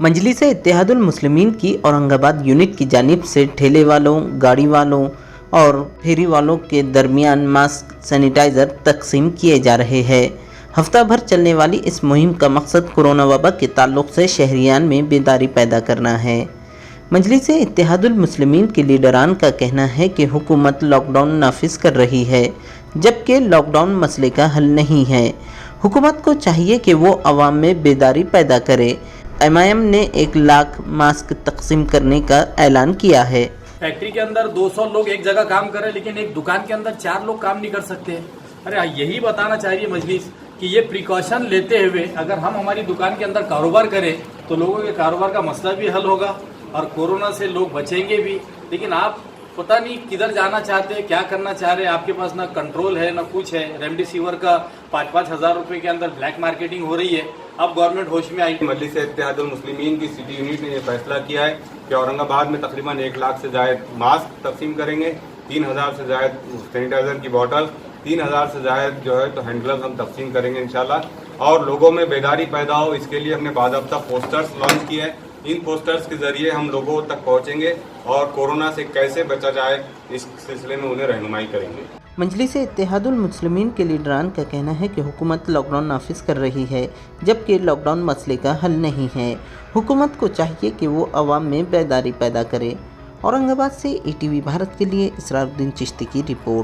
मजलिस इत्तेहादुल मुस्लिमीन की औरंगाबाद यूनिट की जानिब से ठेले वालों, गाड़ी वालों और फेरी वालों के दरमियान मास्क, सैनिटाइज़र तकसीम किए जा रहे हैं। हफ्ता भर चलने वाली इस मुहिम का मकसद कोरोना वबा के ताल्लुक से शहरियान में बेदारी पैदा करना है। मजलिस इत्तेहादुल मुस्लिमीन के लीडरान का कहना है कि हुकूमत लॉकडाउन नाफिज कर रही है, जबकि लॉकडाउन मसले का हल नहीं है। हुकूमत को चाहिए कि वो अवाम में बेदारी पैदा करे। एमआईएम ने 1 लाख मास्क तकसीम करने का ऐलान किया है। फैक्ट्री के अंदर 200 लोग एक जगह काम कर रहे हैं, लेकिन एक दुकान के अंदर 4 लोग काम नहीं कर सकते। अरे यही बताना चाह रही है मजलिस कि ये प्रिकॉशन लेते हुए अगर हम हमारी दुकान के अंदर कारोबार करें तो लोगों के कारोबार का मसला भी हल होगा और कोरोना से लोग बचेंगे भी। लेकिन आप पता नहीं किधर जाना चाहते हैं, क्या करना चाह रहे हैं। आपके पास ना कंट्रोल है ना कुछ है। रेमडेसिविर का 5-5 हज़ार रुपए के अंदर ब्लैक मार्केटिंग हो रही है। अब गवर्नमेंट होश में आई। मजलिस इत्तेहादुल मुस्लिमीन की सिटी यूनिट ने यह फैसला किया है कि औरंगाबाद में तकरीबन 1 लाख से जायद मास्क तकसीम करेंगे, 3000 से जायद सैनिटाइजर की बोतल, 3000 से जायद जो है तो हैंड ग्लव्स हम तकसीम करेंगे इंशाल्लाह। और लोगों में बेदारी पैदा हो, इसके लिए हमने बाज़ाब्ता पोस्टर्स लॉन्च किए हैं। इन पोस्टर्स के जरिए हम लोगों तक पहुंचेंगे और कोरोना से कैसे बचा जाए इस सिलसिले में उन्हें रहनुमाई करेंगे। मजलिस इत्तेहादुल मुस्लिमीन के लीडरान का कहना है कि हुकूमत लॉकडाउन नाफिज कर रही है, जबकि लॉकडाउन मसले का हल नहीं है। हुकूमत को चाहिए कि वो अवाम में बेदारी पैदा करे। औरंगाबाद से ETV भारत के लिए इसरारुद्दीन चिश्ती की रिपोर्ट।